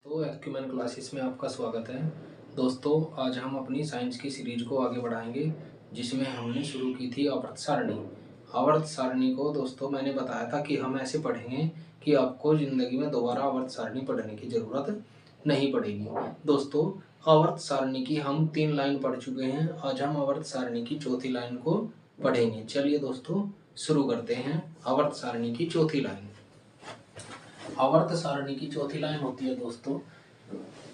दोस्तों acumen classes में आपका स्वागत है। दोस्तों आज हम अपनी साइंस की सीरीज को आगे बढ़ाएंगे जिसमें हमने शुरू की थी आवर्त सारणी। आवर्त सारणी को दोस्तों मैंने बताया था कि हम ऐसे पढ़ेंगे कि आपको ज़िंदगी में दोबारा आवर्त सारणी पढ़ने की ज़रूरत नहीं पड़ेगी। दोस्तों आवर्त सारणी की हम 3 लाइन पढ़ चुके हैं। आज हम आवर्त सारणी की चौथी लाइन को पढ़ेंगे। चलिए दोस्तों शुरू करते हैं। आवर्त सारणी की चौथी लाइन। आवर्त सारणी की चौथी लाइन होती है दोस्तों।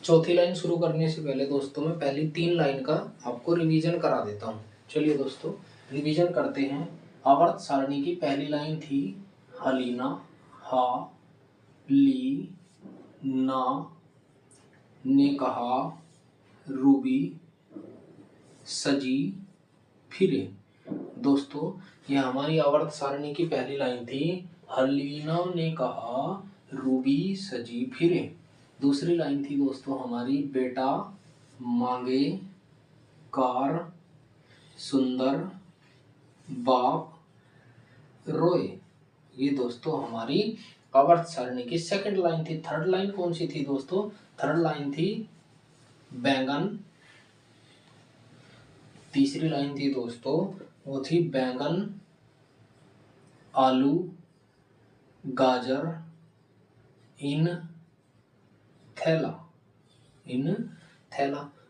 चौथी लाइन शुरू करने से पहले दोस्तों मैं पहली 3 लाइन का आपको रिवीजन करा देता हूँ। चलिए दोस्तों रिवीजन करते हैं। आवर्त सारणी की पहली लाइन थी हलीना हा ली ना ने कहा रूबी सजी फिरे। दोस्तों ये हमारी आवर्त सारणी की पहली लाइन थी। हलीना ने कहा रूबी सजी फिरे। दूसरी लाइन थी दोस्तों हमारी बेटा मांगे कार सुंदर बाप रोए। ये दोस्तों हमारी आवर्त सारणी की सेकंड लाइन थी। थर्ड लाइन कौन सी थी दोस्तों? थर्ड लाइन थी बैंगन। तीसरी लाइन थी दोस्तों वो थी बैंगन आलू गाजर इन थैला।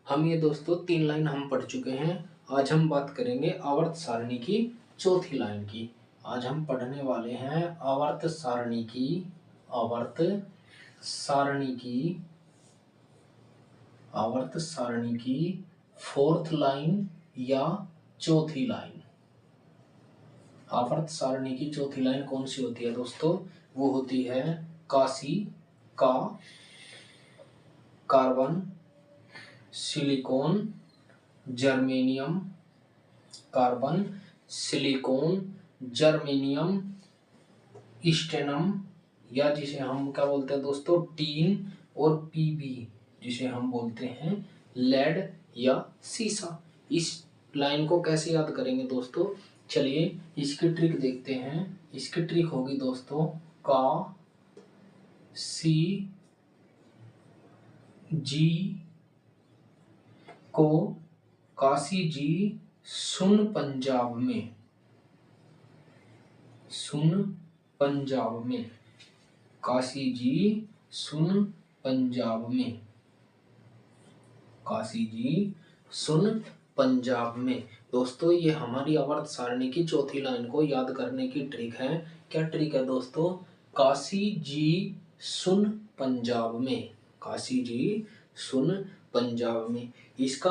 हम ये दोस्तों 3 लाइन हम पढ़ चुके हैं। आज हम बात करेंगे आवर्त सारणी की चौथी लाइन की। आज हम पढ़ने वाले हैं आवर्त सारणी की फोर्थ लाइन या चौथी लाइन। आवर्त सारणी की चौथी लाइन कौन सी होती है दोस्तों? वो होती है काशी का carbon silicon germanium carbon silicon germanium stannum या जिसे हम क्या बोलते हैं दोस्तों टीन और पीबी जिसे हम बोलते हैं लेड या सीसा। इस लाइन को कैसे याद करेंगे दोस्तों? चलिए इसकी ट्रिक देखते हैं। इसकी ट्रिक होगी दोस्तों का सी जी को काशी जी सुन पंजाब में काशी जी सुन पंजाब में काशी जी सुन पंजाब में। दोस्तों ये हमारी आवर्त सारणी की चौथी लाइन को याद करने की ट्रिक है। क्या ट्रिक है दोस्तों? काशी जी सुन पंजाब में काशी जी सुन पंजाब में। इसका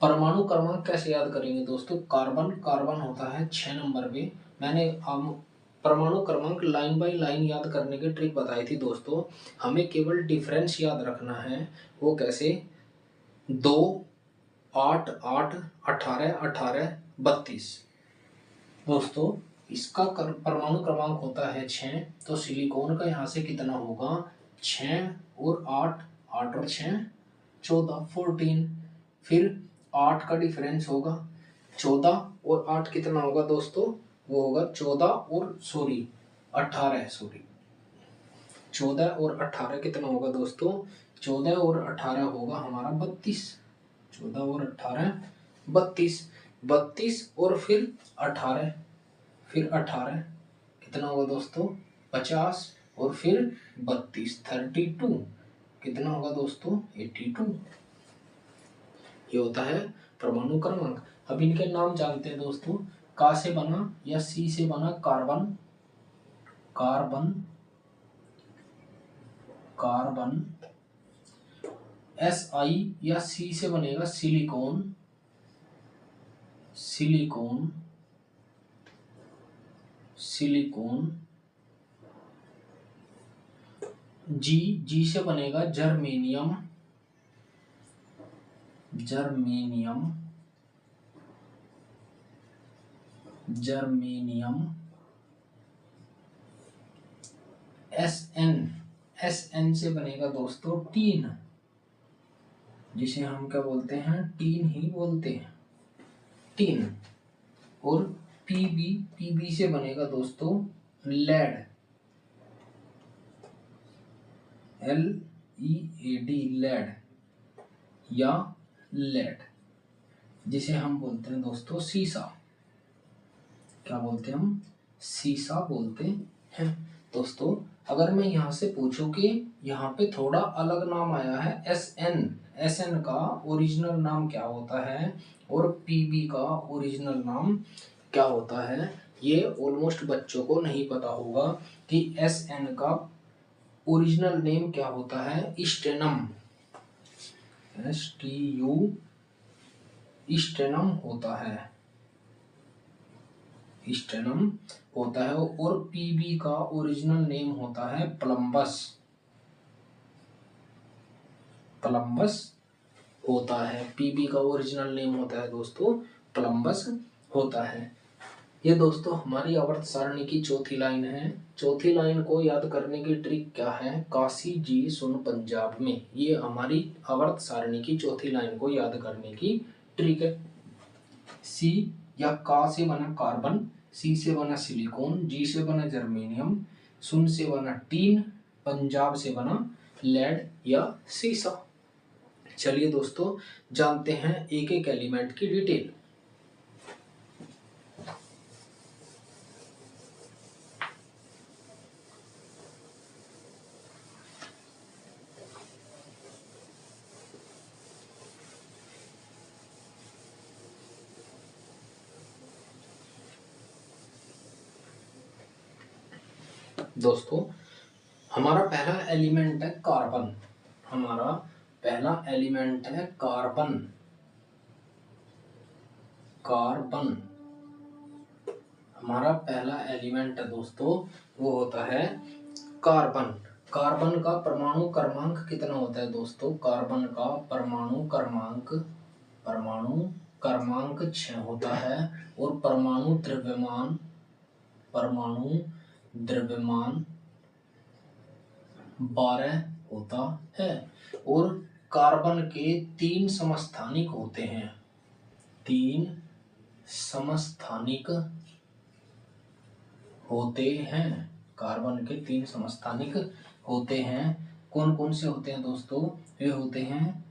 परमाणु क्रमांक कैसे याद करेंगे दोस्तों? कार्बन होता है 6 नंबर पे। मैंने परमाणु क्रमांक लाइन बाय लाइन याद करने की ट्रिक बताई थी दोस्तों। हमें केवल डिफरेंस याद रखना है। वो कैसे? 2 8 8 18 18 32। दोस्तों इसका परमाणु क्रमांक होता है 6। तो सिलिकॉन का यहाँ से कितना होगा? 6 और 8 8 और 6 14 14। फिर 8 का डिफरेंस होगा 14 और 8 कितना होगा दोस्तों? वो होगा 14 और 18 14 और 18 कितना होगा दोस्तों? 14 और 18 होगा हमारा 32। 14 और 18 32 32 और फिर 18 कितना होगा दोस्तों? 50 और फिर 32 32 कितना होगा दोस्तों? 82। ये होता है परमाणु क्रमांक। अब इनके नाम जानते हैं दोस्तों। का से बना या सी से बना कार्बन एस आई या सी से बनेगा सिलिकॉन जी से बनेगा जर्मेनियम एस एन से बनेगा दोस्तों टीन जिसे हम क्या बोलते हैं? टीन ही बोलते हैं टीन। और पीबी से बनेगा दोस्तों लेड EAD लेड या लेड, जिसे हम बोलते हैं दोस्तों सीसा। क्या बोलते हैं हम? सीसा बोलते हैं। दोस्तों अगर मैं यहाँ से पूछूं कि यहाँ पे थोड़ा अलग नाम आया है SN का ओरिजिनल नाम क्या होता है और PB का ओरिजिनल नाम क्या होता है, ये ऑलमोस्ट बच्चों को नहीं पता होगा कि SN का ओरिजिनल नेम क्या होता है। स्टेनम, STU स्टेनम होता है, स्टेनम होता है। और PB का ओरिजिनल नेम होता है प्लम्बस, प्लम्बस होता है। PB का ओरिजिनल नेम होता है दोस्तों प्लम्बस होता है। ये दोस्तों हमारी आवर्त सारणी की चौथी लाइन है। चौथी लाइन को याद करने की ट्रिक क्या है? काशी जी सुन पंजाब में, ये हमारी आवर्त सारणी की चौथी लाइन को याद करने की ट्रिक है। सी या का से बना कार्बन, सी से बना सिलिकॉन, जी से बना जर्मेनियम, सुन से बना टीन, पंजाब से बना लेड या सीसा। चलिए दोस्तों जानते हैं एक एक एलिमेंट की डिटेल। दोस्तों हमारा पहला एलिमेंट है कार्बन, हमारा पहला एलिमेंट है कार्बन। कार्बन हमारा पहला एलिमेंट है दोस्तों, वो होता है कार्बन। कार्बन का परमाणु क्रमांक कितना होता है दोस्तों? कार्बन का परमाणु क्रमांक 6 होता है और परमाणु द्रव्यमान 12 होता है। और कार्बन के 3 समस्थानिक होते हैं, 3 समस्थानिक होते हैं। कार्बन के 3 समस्थानिक होते हैं। कौन कौन से होते हैं दोस्तों? वे होते हैं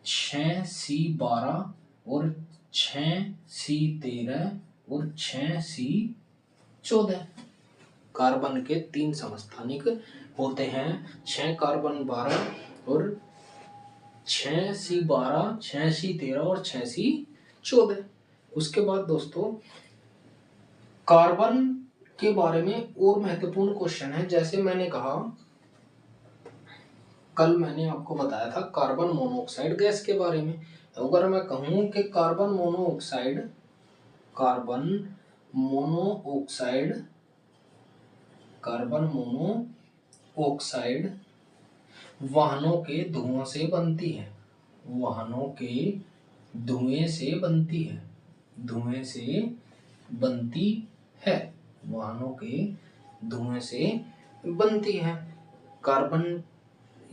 6C12 और 6C13 और 6C14। कार्बन के 3 समस्थानिक होते हैं, 6 कार्बन 12 और 6C12, 6C13 और 6C14। उसके बाद दोस्तों कार्बन के बारे में और महत्वपूर्ण क्वेश्चन है। जैसे मैंने कहा, कल मैंने आपको बताया था कार्बन मोनोऑक्साइड गैस के बारे में। अगर मैं कहूं कि कार्बन मोनोऑक्साइड वाहनों के धुआं से बनती है, वाहनों के धुएं से बनती है, धुएं से बनती है, वाहनों के धुएं से बनती है। कार्बन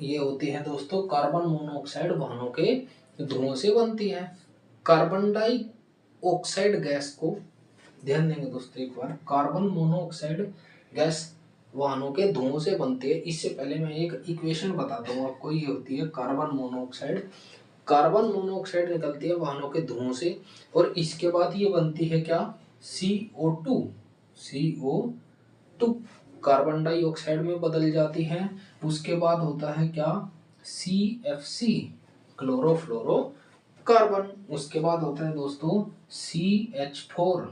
ये होती है दोस्तों, कार्बन मोनोऑक्साइड वाहनों के धुओं से बनती है। कार्बन डाइऑक्साइड गैस को ध्यान देंगे दोस्तों एक बार, कार्बन मोनोऑक्साइड गैस वाहनों के धुओं से बनती है। इससे पहले मैं एक इक्वेशन बताता हूँ आपको। ये होती है कार्बन मोनोऑक्साइड निकलती है वाहनों के धुओं से और इसके बाद ये बनती है क्या? CO2 कार्बन डाइऑक्साइड में बदल जाती है। उसके बाद होता है क्या? CFC chlorofluorocarbon. उसके बाद होता है दोस्तों CH4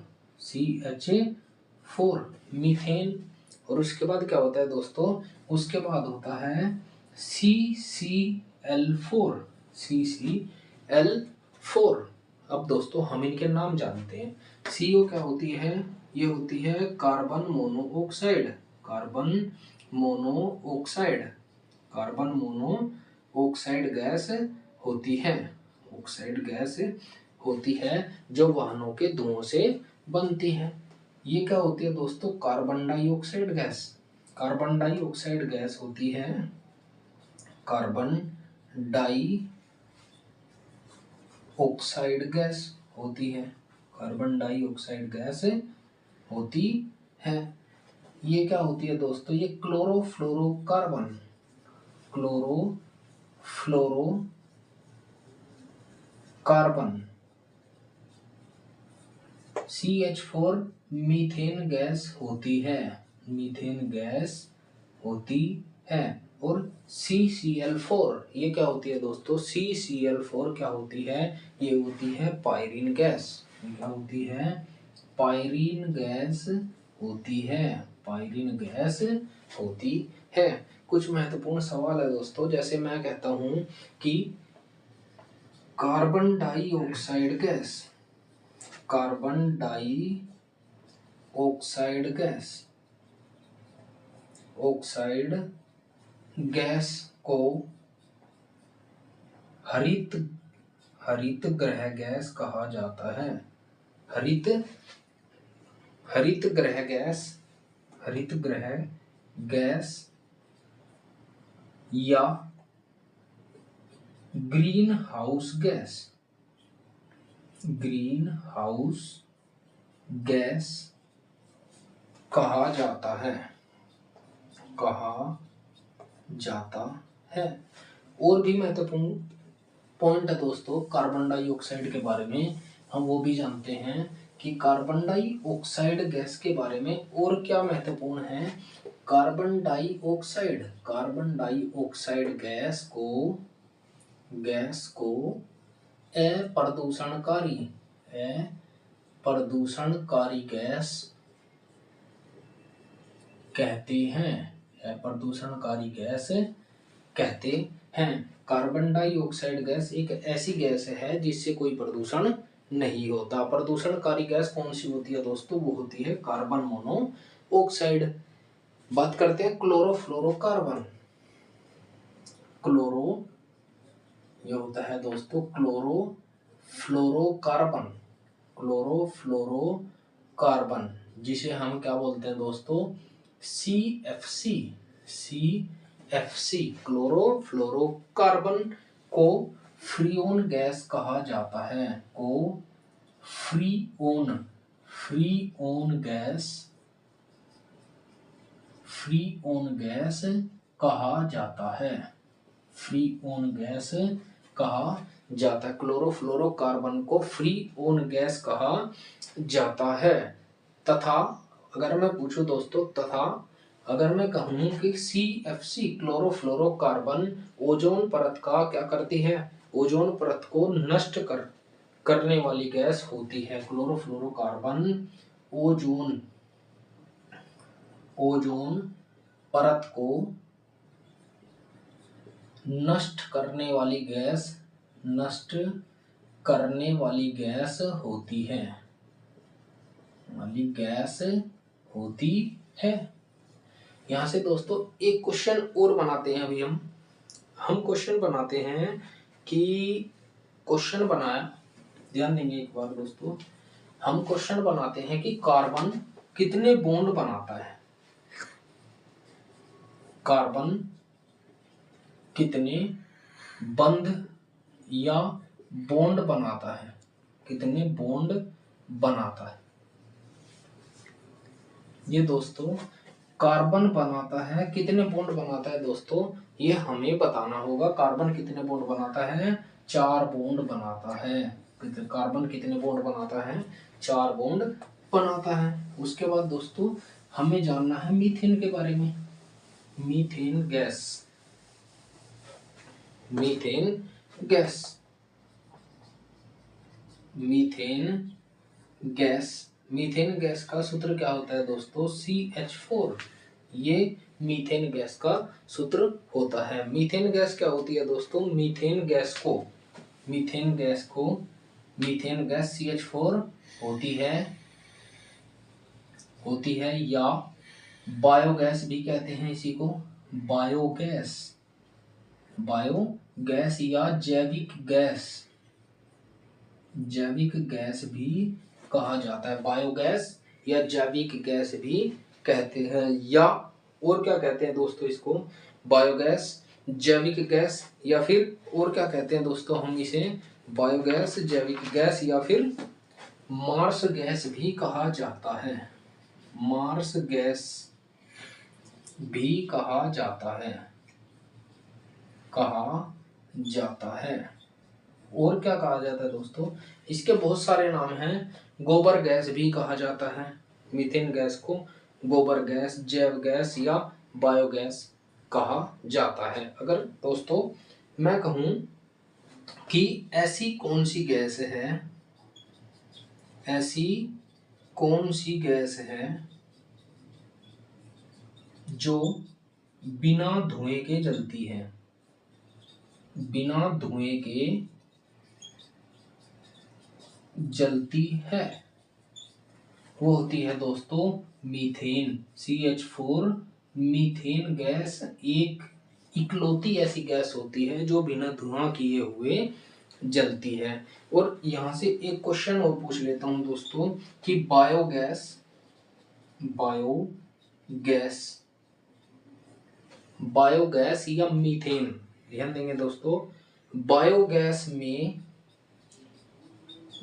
मीथेन। और उसके बाद क्या होता है दोस्तों? उसके बाद होता है CCl4। अब दोस्तों हम इनके नाम जानते हैं। CO क्या होती है? ये होती है कार्बन मोनोऑक्साइड गैस होती है, जो वाहनों के धुओं से बनती है। ये क्या होती है दोस्तों? कार्बन डाइऑक्साइड गैस होती है, कार्बन डाइऑक्साइड गैस होती है। ये क्या होती है दोस्तों? ये chlorofluorocarbon fluorocarbon. CH4 methane gas होती है, मीथेन गैस होती है। और CCl4 ये क्या होती है दोस्तों? CCl4 क्या होती है? ये होती है पायरीन गैस। क्या होती है? पायरीन गैस होती है, पायरीन गैस होती है। कुछ महत्वपूर्ण सवाल है दोस्तों, जैसे मैं कहता हूं कि carbon dioxide gas, carbon dioxide gas, oxide gas को हरित हरित ग्रह गैस कहा जाता है। हरित हरित ग्रह गैस, हरित ग्रह गैस या green house gas, green house gas कहा जाता है, कहा जाता है। और भी महत्वपूर्ण पॉइंट है दोस्तों कार्बन डाइऑक्साइड के बारे में, हम वो भी जानते हैं कि कार्बन डाइऑक्साइड गैस के बारे में और क्या महत्वपूर्ण है। Carbon dioxide, carbon dioxide gas को अप्रदूषणकारी गैस कहते हैं, अप्रदूषणकारी गैस कहते हैं। कार्बन डाइऑक्साइड गैस एक ऐसी गैस है जिससे कोई प्रदूषण नहीं होता। प्रदूषणकारी गैस कौन सी होती है दोस्तों? वो होती है कार्बन मोनोऑक्साइड। बात करते हैं क्लोरोफ्लोरोकार्बन। क्लोरो ये होता है दोस्तों क्लोरोफ्लोरोकार्बन, क्लोरोफ्लोरोकार्बन जिसे हम क्या बोलते हैं दोस्तों? CFC, CFC क्लोरोफ्लोरोकार्बन को फ्रीऑन गैस कहा जाता है, को फ्रीऑन गैस कहा जाता है, फ्रीऑन गैस कहा जाता है। क्लोरोफ्लोरोकार्बन को फ्रीऑन गैस कहा जाता है। तथा अगर मैं पूछूं दोस्तों, तथा अगर मैं कहूं कि CFC क्लोरोफ्लोरोकार्बन ओजोन परत का क्या करती है? ओजोन परत को नष्ट करने वाली गैस होती है। क्लोरोफ्लोरोकार्बन ओजोन परत को नष्ट करने वाली गैस होती है। यहां से दोस्तों एक क्वेश्चन और बनाते हैं। अभी हम क्वेश्चन बनाते हैं कि क्वेश्चन बनाया, ध्यान देंगे एक बार दोस्तों, हम क्वेश्चन बनाते हैं कि कार्बन कितने बॉन्ड बनाता है, कार्बन कितने बंध या बॉन्ड बनाता है, कितने बॉन्ड बनाता है। ये दोस्तों कार्बन बनाता है, कितने बॉन्ड बनाता है दोस्तों? ये हमें बताना होगा। कार्बन कितने बॉन्ड बनाता है? 4 बॉन्ड बनाता है। कार्बन कितने बॉन्ड बनाता है? 4 बॉन्ड बनाता है। उसके बाद दोस्तों हमें जानना है मीथेन के बारे में। Methane gas, methane gas, methane gas, methane gas का सूत्र क्या होता है दोस्तों? CH4। ये मीथेन गैस का सूत्र होता है। मीथेन गैस क्या होती है दोस्तों? मीथेन गैस CH4 होती है या बायोगैस भी कहते हैं इसी को, बायोगैस या जैविक गैस भी कहा जाता है। बायोगैस या जैविक गैस भी कहते हैं, या और क्या कहते हैं दोस्तों इसको? बायोगैस, जैविक गैस, या फिर और क्या कहते हैं दोस्तों हम इसे? बायोगैस, जैविक गैस, या फिर मार्स गैस भी कहा जाता है, मार्स गैस भी कहा जाता है, कहा जाता है। और क्या कहा जाता है दोस्तों, इसके बहुत सारे नाम हैं। गोबर गैस भी कहा जाता है मीथेन गैस को, गोबर गैस, जैव गैस या बायोगैस कहा जाता है। अगर दोस्तों मैं कहूं कि ऐसी कौन सी गैस है, ऐसी कौन सी गैस है जो बिना धुएं के जलती है, बिना धुएं के जलती है, वो होती है दोस्तों मीथेन, CH4। मीथेन गैस एक इकलौती ऐसी गैस होती है जो बिना धुआं किए हुए जलती है। और यहाँ से एक क्वेश्चन और पूछ लेता हूँ दोस्तों कि बायोगैस, बायोगैस, बायोगैस या मीथेन, ध्यान देंगे दोस्तों, बायोगैस में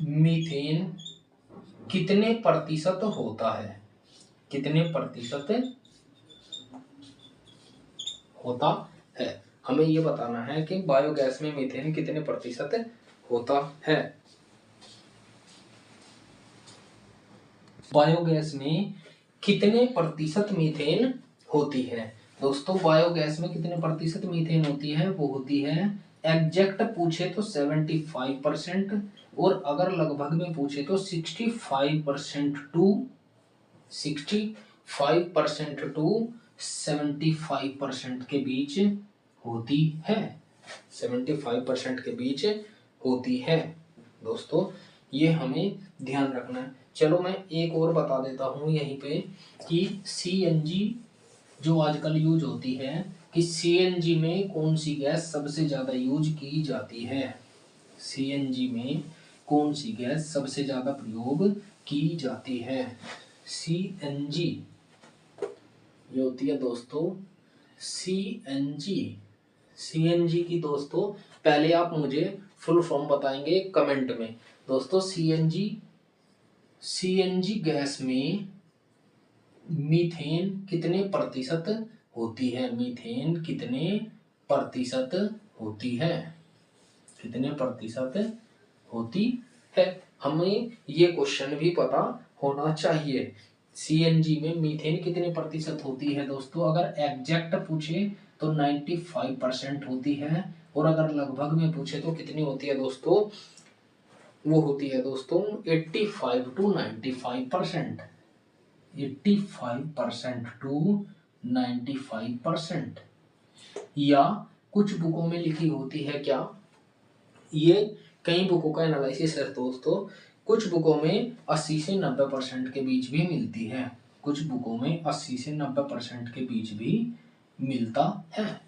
मीथेन कितने प्रतिशत होता है, कितने प्रतिशत होता है। हमें ये बताना है कि बायोगैस में मीथेन कितने प्रतिशत होता है। बायोगैस में कितने प्रतिशत मीथेन होती है दोस्तों, बायोगैस में कितने प्रतिशत मीथेन होती है, वो होती है एग्जैक्ट पूछे तो 75%, और अगर लगभग में पूछे तो 65% टू 75% के बीच होती है, 75% के बीच होती है दोस्तों, ये हमें ध्यान रखना है। चलो मैं एक और बता देता हूँ यहीं पे कि CNG जो आजकल यूज होती है, कि CNG में कौन सी गैस सबसे ज्यादा यूज की जाती है, CNG में कौन सी गैस सबसे ज्यादा प्रयोग की जाती है। CNG ये होती है दोस्तों CNG। CNG की दोस्तों पहले आप मुझे फुल फॉर्म बताएंगे कमेंट में दोस्तों। CNG गैस में मीथेन कितने प्रतिशत होती है, मीथेन कितने प्रतिशत होती है, कितने प्रतिशत होती है, हमें ये क्वेश्चन भी पता होना चाहिए। CNG में मीथेन कितने प्रतिशत होती है दोस्तों, अगर एग्जैक्ट पूछे तो 95% होती है, और अगर लगभग में पूछे तो कितनी होती है दोस्तों, वो होती है दोस्तों 85 to 95%, 85% टू 95%। या कुछ बुकों में लिखी होती है क्या, ये कई बुकों का एनालिसिस है दोस्तों, कुछ बुकों में 80 से 90% के बीच भी मिलती है, कुछ बुकों में 80 से 90% के बीच भी मिलता है।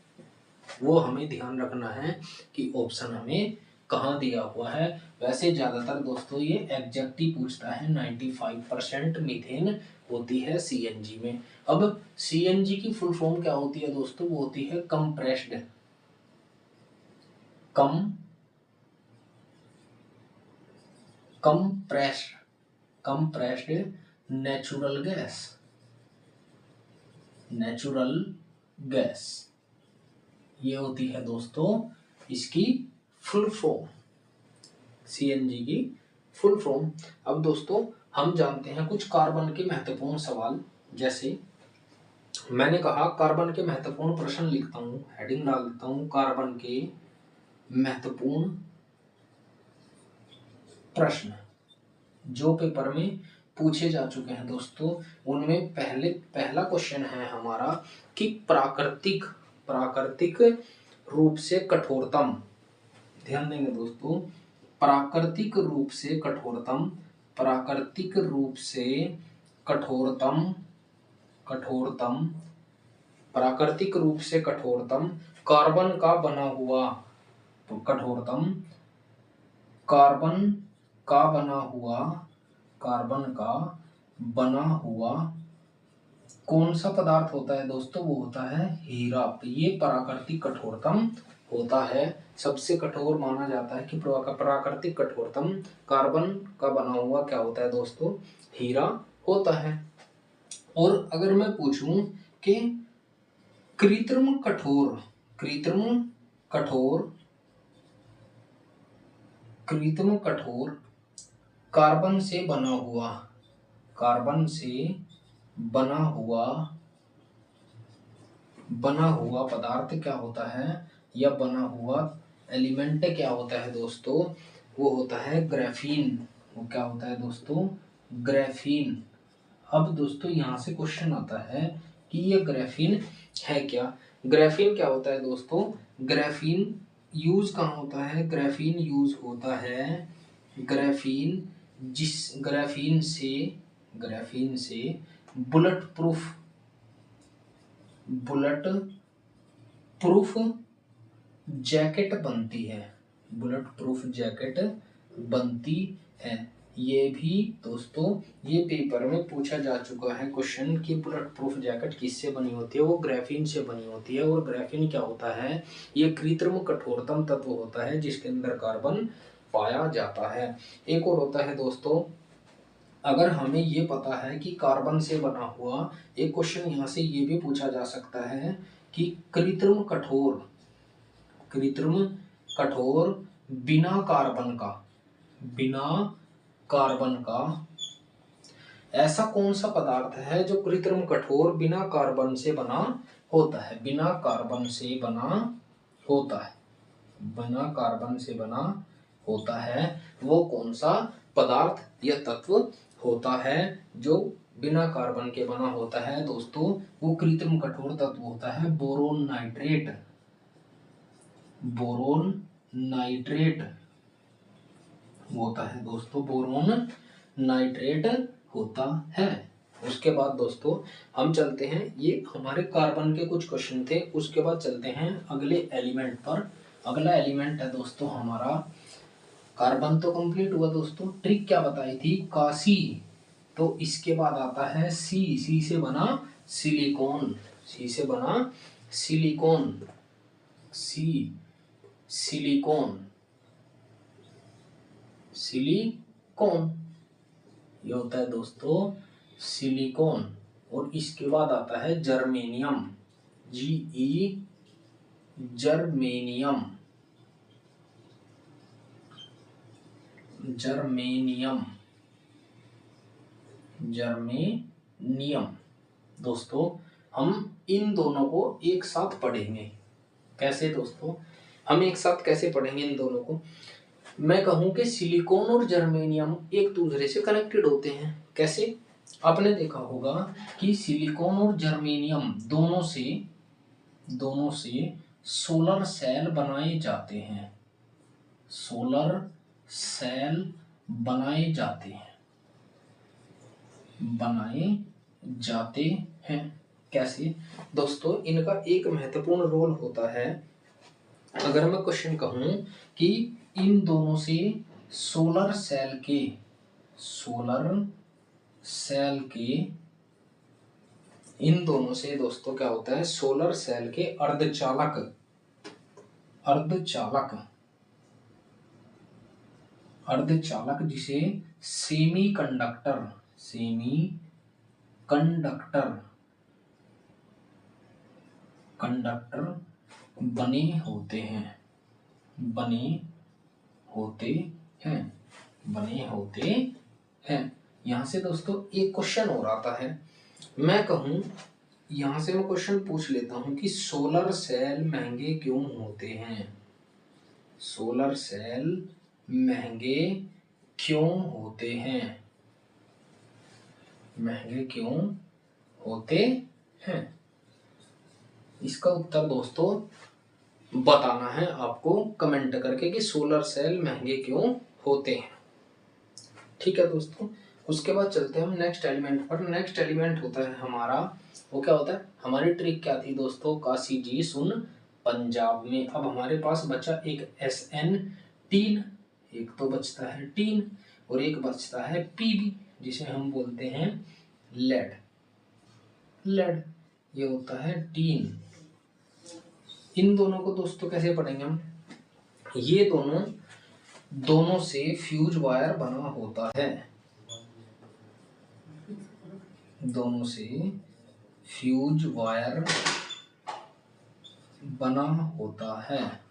वो हमें ध्यान रखना है कि ऑप्शन हमें कहाँ दिया हुआ है। वैसे ज्यादातर दोस्तों ये एग्जैक्ट ही पूछता है, 95% मीथेन होती है CNG में। अब CNG की फुल फॉर्म क्या होती है दोस्तों, वो होती है compressed, compressed natural gas, natural gas ये होती है दोस्तों इसकी फुल फॉर्म, CNG की फुल फॉर्म। अब दोस्तों हम जानते हैं कुछ कार्बन के महत्वपूर्ण सवाल, जैसे मैंने कहा कार्बन के महत्वपूर्ण प्रश्न लिखता हूँ, हेडिंग डाल देता हूँ कार्बन के महत्वपूर्ण प्रश्न जो पेपर में पूछे जा चुके हैं दोस्तों। उनमें पहला क्वेश्चन है हमारा कि प्राकृतिक रूप से कठोरतम, ध्यान देंगे दोस्तों, प्राकृतिक रूप से कठोरतम, प्राकृतिक रूप से कठोरतम, कठोरतम, प्राकृतिक रूप से कठोरतम कार्बन का बना हुआ, कठोरतम कार्बन का बना हुआ, कार्बन का बना हुआ कौन सा पदार्थ होता है दोस्तों, वो होता है हीरा। ये प्राकृतिक कठोरतम होता है, सबसे कठोर माना जाता है कि प्राकृतिक कठोरतम कार्बन का बना हुआ क्या होता है दोस्तों, हीरा होता है। और अगर मैं पूछूं कि कृत्रिम कठोर, कृत्रिम कठोर कृत्रिम कठोर कार्बन से बना हुआ, कार्बन से बना हुआ पदार्थ क्या होता है, या बना हुआ एलिमेंट क्या होता है दोस्तों, वो होता है ग्राफीन। वो क्या होता है दोस्तों, ग्राफीन। अब दोस्तों यहाँ से क्वेश्चन आता है कि ये ग्राफीन है क्या। ग्राफीन क्या होता है दोस्तों, ग्राफीन यूज कहाँ होता है, ग्राफीन यूज होता है, ग्राफीन से बुलेट प्रूफ जैकेट बनती है, बुलेट प्रूफ जैकेट बनती है। ये भी दोस्तों ये पेपर में पूछा जा चुका है क्वेश्चन कि बुलेट प्रूफ जैकेट किससे बनी होती है, वो ग्राफीन से बनी होती है। और ग्राफीन क्या होता है, ये कृत्रिम कठोरतम तत्व होता है जिसके अंदर कार्बन पाया जाता है। एक और होता है दोस्तों, अगर हमें ये पता है कि कार्बन से बना हुआ, एक क्वेश्चन यहाँ से ये भी पूछा जा सकता है कि कृत्रिम कठोर बिना कार्बन का ऐसा कौन सा पदार्थ है जो कृत्रिम कठोर बिना कार्बन से बना होता है, बिना कार्बन से बना होता है, वो कौन सा पदार्थ या तत्व होता है जो बिना कार्बन के बना होता है दोस्तों, वो कृत्रिम कठोर तत्व होता है बोरोन नाइट्रेट होता है दोस्तों, बोरोन नाइट्रेट होता है। उसके बाद दोस्तों हम चलते हैं, ये हमारे कार्बन के कुछ क्वेश्चन थे, उसके बाद चलते हैं अगले एलिमेंट पर। अगला एलिमेंट है दोस्तों हमारा, कार्बन तो कंप्लीट हुआ दोस्तों, ट्रिक क्या बताई थी, कासी। तो इसके बाद आता है सी से बना सिलिकॉन, सिलिकॉन ये होता है दोस्तों सिलिकॉन। और इसके बाद आता है जर्मेनियम, जर्मेनियम दोस्तों हम इन दोनों को एक साथ पढ़ेंगे। कैसे दोस्तों, हम एक साथ कैसे पढ़ेंगे इन दोनों को, मैं कहूं कि सिलिकॉन और जर्मेनियम एक दूसरे से कनेक्टेड होते हैं। कैसे, आपने देखा होगा कि सिलिकॉन और जर्मेनियम दोनों से सोलर सेल बनाए जाते हैं, कैसे दोस्तों, इनका एक महत्वपूर्ण रोल होता है। अगर मैं क्वेश्चन कहूं कि इन दोनों से सोलर सेल के इन दोनों से दोस्तों क्या होता है, सोलर सेल के अर्धचालक जिसे सेमी कंडक्टर बने होते हैं। यहां से दोस्तों एक क्वेश्चन और आता है, मैं कहूं यहां से मैं क्वेश्चन पूछ लेता हूं कि सोलर सेल महंगे क्यों होते हैं, सोलर सेल महंगे क्यों होते हैं, इसका उत्तर दोस्तों बताना है आपको कमेंट करके कि सोलर सेल महंगे क्यों होते हैं। ठीक है दोस्तों, उसके बाद चलते हैं हम नेक्स्ट एलिमेंट पर। नेक्स्ट एलिमेंट होता है हमारा, वो क्या होता है, हमारी ट्रिक क्या थी दोस्तों, काशी जी सुन पंजाब में। अब हमारे पास बचा एक SN टीन, एक तो बचता है टीन और एक बचता है PB जिसे हम बोलते हैं लेड। ये होता है टीन। इन दोनों को दोस्तों कैसे पढ़ेंगे हम, ये दोनों से फ्यूज वायर बना होता है, दोनों से फ्यूज वायर बना होता है।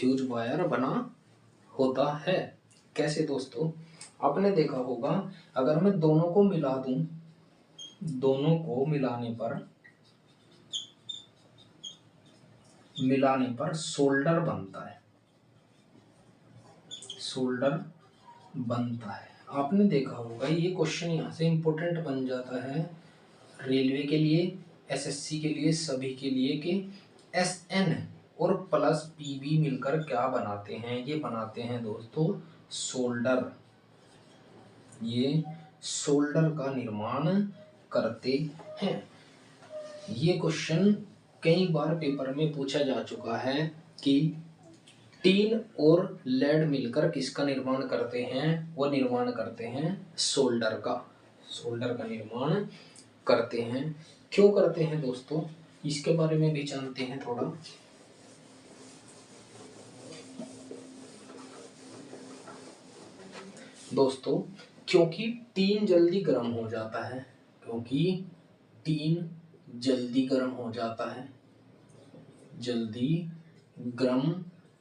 फ्यूज वायर बना होता है। कैसे दोस्तों, आपने देखा होगा अगर मैं दोनों को मिला दूं, दोनों को मिलाने पर सोल्डर बनता है, सोल्डर बनता है। आपने देखा होगा ये क्वेश्चन यहाँ से इंपॉर्टेंट बन जाता है रेलवे के लिए, एसएससी के लिए, सभी के लिए कि एसएन और प्लस पीबी मिलकर क्या बनाते हैं? ये बनाते हैं दोस्तों सोल्डर। ये सोल्डर का निर्माण करते हैं। ये क्वेश्चन कई बार पेपर में पूछा जा चुका है कि टीन और लेड मिलकर किसका निर्माण करते हैं? वो निर्माण करते हैं सोल्डर का। सोल्डर का निर्माण करते हैं। क्यों करते हैं दोस्तों, इसके बारे में भी जानते हैं थोड़ा। दोस्तों, क्योंकि टीन जल्दी गर्म हो जाता है, क्योंकि टीन जल्दी गर्म हो जाता है, जल्दी गर्म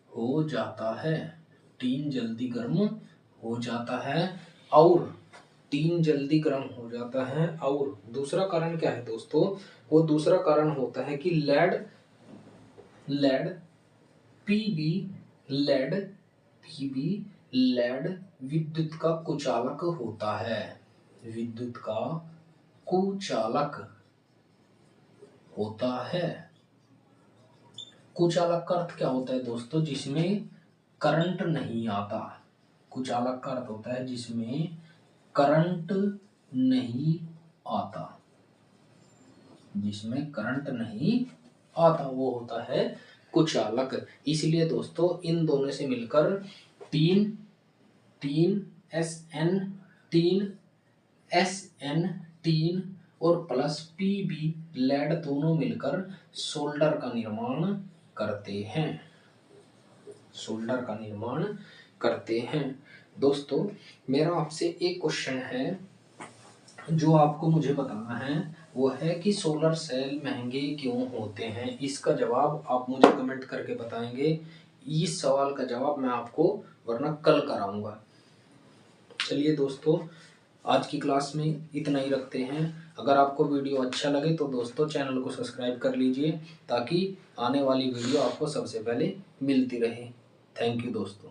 हो जाता है, टीन जल्दी गर्म हो जाता है। और टीन जल्दी गर्म हो जाता है। और दूसरा कारण क्या है दोस्तों? वो दूसरा कारण होता है कि लेड विद्युत का कुचालक होता है, विद्युत का कुचालक होता है। कुचालक का अर्थ क्या होता है दोस्तों? जिसमें करंट नहीं आता। कुचालक का अर्थ होता है जिसमें करंट नहीं आता, जिसमें करंट नहीं आता वो होता है कुचालक। इसलिए दोस्तों इन दोनों से मिलकर तीन और प्लस पीबी लेड दोनों मिलकर सोल्डर का निर्माण करते हैं, सोल्डर का निर्माण करते हैं। दोस्तों मेरा आपसे एक क्वेश्चन है जो आपको मुझे बताना है, वो है कि सोलर सेल महंगे क्यों होते हैं? इसका जवाब आप मुझे कमेंट करके बताएंगे। इस सवाल का जवाब मैं आपको वरना कल कराऊंगा। चलिए दोस्तों, आज की क्लास में इतना ही रखते हैं। अगर आपको वीडियो अच्छा लगे तो दोस्तों चैनल को सब्सक्राइब कर लीजिए ताकि आने वाली वीडियो आपको सबसे पहले मिलती रहे। थैंक यू दोस्तों।